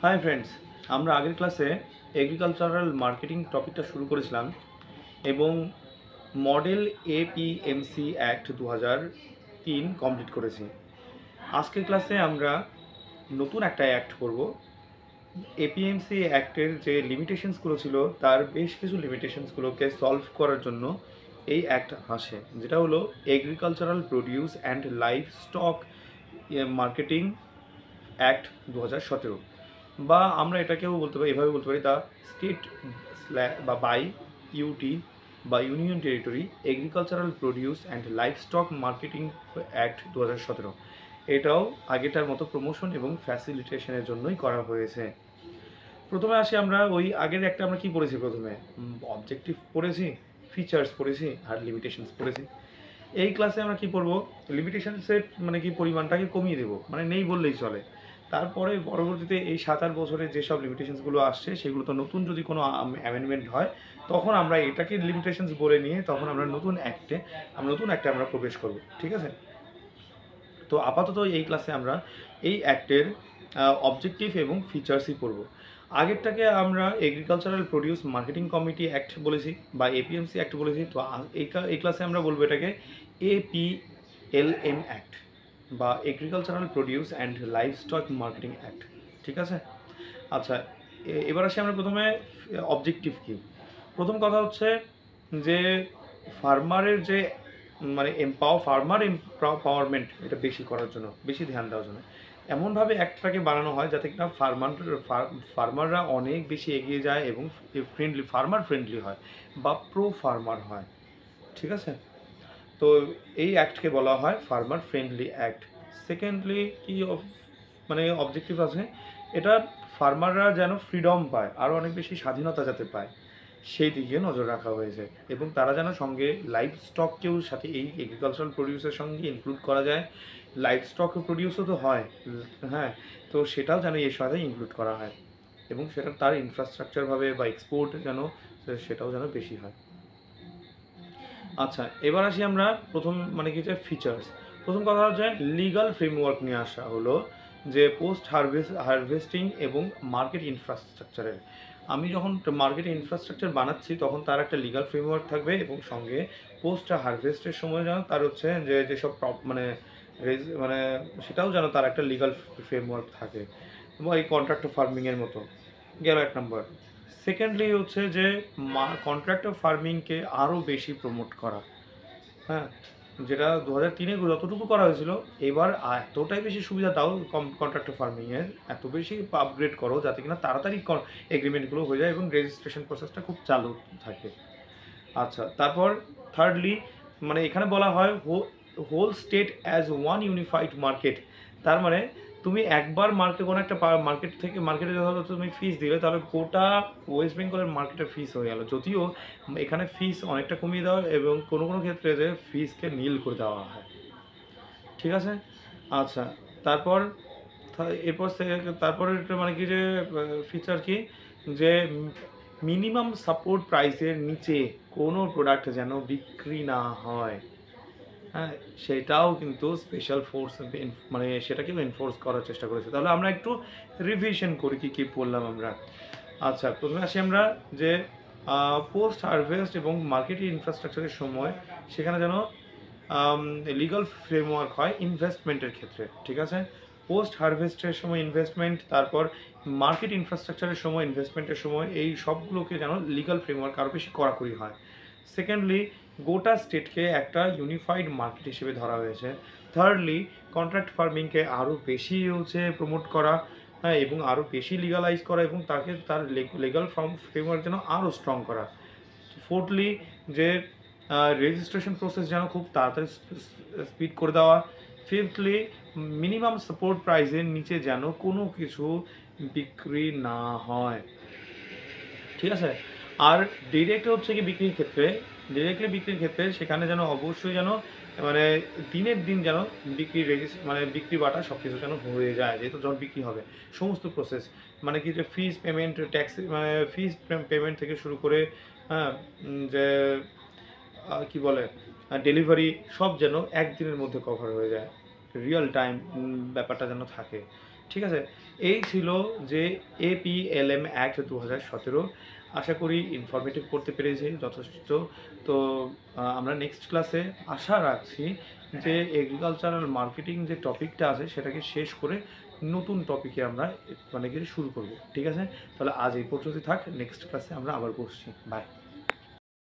Hi friends, আমরা আগের ক্লাসে এগ্রিকালচারাল মার্কেটিং টপিকটা শুরু করেছিলাম এবং মডেল এপিএমসি অ্যাক্ট 2003 কমপ্লিট করেছি। আজকের ক্লাসে আমরা নতুন একটা অ্যাক্ট করব। এপিএমসি অ্যাক্টের যে লিমিটেশনসগুলো ছিল তার বেশ কিছু লিমিটেশনসগুলোকে সলভ করার জন্য এই অ্যাক্ট আসে, যেটা হলো agricultural produce and live stock marketing act 2017, বা আমরা এটাকেও বলতে পারি, এভাবে বলতে পারি দ্য স্টেট বা বাই ইউটি বা union territory agricultural produce and live stock marketing act 2017। এটাও আগেটার মতো প্রমোশন এবং ফ্যাসিলিটেশনের জন্যই করা হয়েছে। প্রথমে আসি আমরা ওই আগের একটা আমরা কি পড়েছি, প্রথমে অবজেক্টিভ পড়েছি, ফিচার্স পড়েছি আর লিমিটেশনস পড়েছি। এই ক্লাসে আমরা কি পড়বো, লিমিটেশনসের মানে কি পরিমাণটাকে কমিয়ে দেবো, মানে নেই বললেই চলে। তারপরে পরবর্তীতে এই 7-8 বছরে যেসব লিমিটেশনসগুলো আসছে সেগুলো তো নতুন যদি কোনো অ্যামেন্ডমেন্ট হয় তখন আমরা এটাকে লিমিটেশনস বলে নিয়ে তখন আমরা নতুন অ্যাক্টে আমরা প্রবেশ করব, ঠিক আছে? তো আপাতত এই ক্লাসে আমরা এই অ্যাক্টের অবজেক্টিভ এবং ফিচার্সই পড়ব। আগেরটাকে আমরা agricultural produce marketing committee act বলেছি বা এপিএমসি অ্যাক্ট বলেছি। তো এই ক্লাসে আমরা বলবো এটাকে এপিএলএম অ্যাক্ট বা agricultural produce and live stock marketing act, ঠিক আছে? আচ্ছা, এবার আসি আমরা প্রথমে অবজেক্টিভ কী। প্রথম কথা হচ্ছে যে ফার্মারের যে মানে ফার্মার এম্পাওয়ারমেন্ট এটা বেশি করার জন্য, বেশি ধ্যান দেওয়ার জন্য এমনভাবে অ্যাক্টটাকে বানানো হয় যাতে কিনা ফার্মাররা অনেক বেশি এগিয়ে যায় এবং ফার্মার ফ্রেন্ডলি হয় বা প্রো ফার্মার হয়, ঠিক আছে? তো এই অ্যাক্টকে বলা হয় ফার্মার ফ্রেন্ডলি অ্যাক্ট। সেকেন্ডলি কি মানে অবজেক্টিভ আছে, এটা ফার্মাররা যেন ফ্রিডম পায়, আরও অনেক বেশি স্বাধীনতা যাতে পায় সেই দিকে নজর রাখা হয়েছে এবং তারা যেন সঙ্গে লাইভ স্টককেও সাথে এই এগ্রিকালচারাল প্রডিউসের সঙ্গে ইনক্লুড করা যায়। লাইভ স্টক প্রডিউসও তো হয়, হ্যাঁ, তো সেটাও যেন এর সাথে ইনক্লুড করা হয় এবং সেটা তার ইনফ্রাস্ট্রাকচারভাবে বা এক্সপোর্ট যেন সেটাও যেন বেশি হয়। আচ্ছা, এবার আসি আমরা প্রথম মানে কি যে ফিচার্স। প্রথম কথা হচ্ছে লিগাল ফ্রেমওয়ার্ক নিয়ে আসা হলো যে পোস্ট হারভেস্টিং এবং মার্কেট ইনফ্রাস্ট্রাকচারের। আমি যখন মার্কেট ইনফ্রাস্ট্রাকচার বানাচ্ছি তখন তার একটা লিগাল ফ্রেমওয়ার্ক থাকবে এবং সঙ্গে পোস্ট হারভেস্টের সময় যেন তার হচ্ছে যে যেসব মানে মানে সেটাও যেন তার একটা লিগাল ফ্রেমওয়ার্ক থাকে এবং এই কন্ট্রাক্ট ফার্মিংয়ের মতো গেল এক নম্বর। সেকেন্ডলি হচ্ছে যে কন্ট্রাক্ট ফার্মিংকে আরও বেশি প্রমোট করা, হ্যাঁ, যেটা 2003-এ যতটুকু করা হয়েছিল এবার এতটাই বেশি সুবিধা দাও কন্ট্রাক্ট ফার্মিংয়ের, এত বেশি আপগ্রেড করো যাতে কিনা তাড়াতাড়ি এগ্রিমেন্টগুলো হয়ে যায় এবং রেজিস্ট্রেশন প্রসেসটা খুব চালু থাকে। আচ্ছা, তারপর থার্ডলি মানে এখানে বলা হয় whole state as one unified market. তার মানে তুমি একবার কোনো একটা মার্কেটে ধরো তুমি ফিস দিলে তাহলে গোটা ওয়েস্ট বেঙ্গলের মার্কেটের ফিস হয়ে গেল, যদিও এখানে ফিস অনেকটা কমিয়ে দেওয়া এবং কোনো কোনো ক্ষেত্রে যে ফিসকে নীল করে দেওয়া হয়, ঠিক আছে? আচ্ছা, তারপর তারপরে মানে কি যে ফিচার কি যে মিনিমাম সাপোর্ট প্রাইসের নিচে কোনো প্রোডাক্ট যেন বিক্রি না হয়, হ্যাঁ, সেটাও কিন্তু স্পেশাল ফোর্স মানে সেটাকেও এনফোর্স করার চেষ্টা করেছে। তাহলে আমরা একটু রিভিশন করি কী কী পড়লাম আমরা। আচ্ছা, প্রথমে আসি আমরা যে পোস্ট হারভেস্ট এবং মার্কেটিং ইনফ্রাস্ট্রাকচারের সময় সেখানে যেন লিগাল ফ্রেমওয়ার্ক হয় ইনভেস্টমেন্টের ক্ষেত্রে, ঠিক আছে? পোস্ট হারভেস্টের সময় ইনভেস্টমেন্ট, তারপর মার্কেট ইনফ্রাস্ট্রাকচারের সময় ইনভেস্টমেন্টের সময় এই সবগুলোকে যেন লিগাল ফ্রেমওয়ার্ক আরও বেশি কড়াকড়ি হয়। সেকেন্ডলি গোটা স্টেটকে একটা ইউনিফাইড মার্কেট হিসেবে ধরা হয়েছে। থার্ডলি কন্ট্রাক্ট ফার্মিংকে আরও বেশি হচ্ছে প্রমোট করা, হ্যাঁ, এবং আরও বেশি লিগালাইজ করা এবং তাকে তার লিগাল ফ্রেমওয়ার্ক যেন আরও স্ট্রং করা। ফোর্থলি যে রেজিস্ট্রেশন প্রসেস যেন খুব তাড়াতাড়ি স্পিড করে দেওয়া। ফিফথলি মিনিমাম সাপোর্ট প্রাইসের নিচে যেন কোনো কিছু বিক্রি না হয়, ঠিক আছে? আর ডিরেক্ট হচ্ছে কি ডিরেক্টলি বিক্রির ক্ষেত্রে সেখানে যেন অবশ্যই যেন মানে দিনের দিন যেন বিক্রি বাটা সব কিছু যেন হয়ে যায়, যেহেতু যখন বিক্রি হবে সমস্ত প্রসেস মানে কি যে ফিস পেমেন্ট, ট্যাক্স মানে ফিস পেমেন্ট থেকে শুরু করে, হ্যাঁ, যে কি বলে ডেলিভারি সব যেন একদিনের মধ্যে কভার হয়ে যায়, রিয়েল টাইম ব্যাপারটা যেন থাকে। ঠিক আছে? এই ছিল যে APLM অ্যাক্ট 2017। আশা করি ইনফরমেটিভ করতে পেরেছি যথেষ্ট। তো আমরা নেক্সট ক্লাসে আশা রাখছি যে এগ্রিকালচারাল মার্কেটিং যে টপিকটা আছে সেটাকে শেষ করে নতুন টপিকে আমরা মানে কি শুরু করব। ঠিক আছে? তাহলে আজ এই পর্যন্তই থাক। নেক্সট ক্লাসে আমরা আবার বসছি। বাই।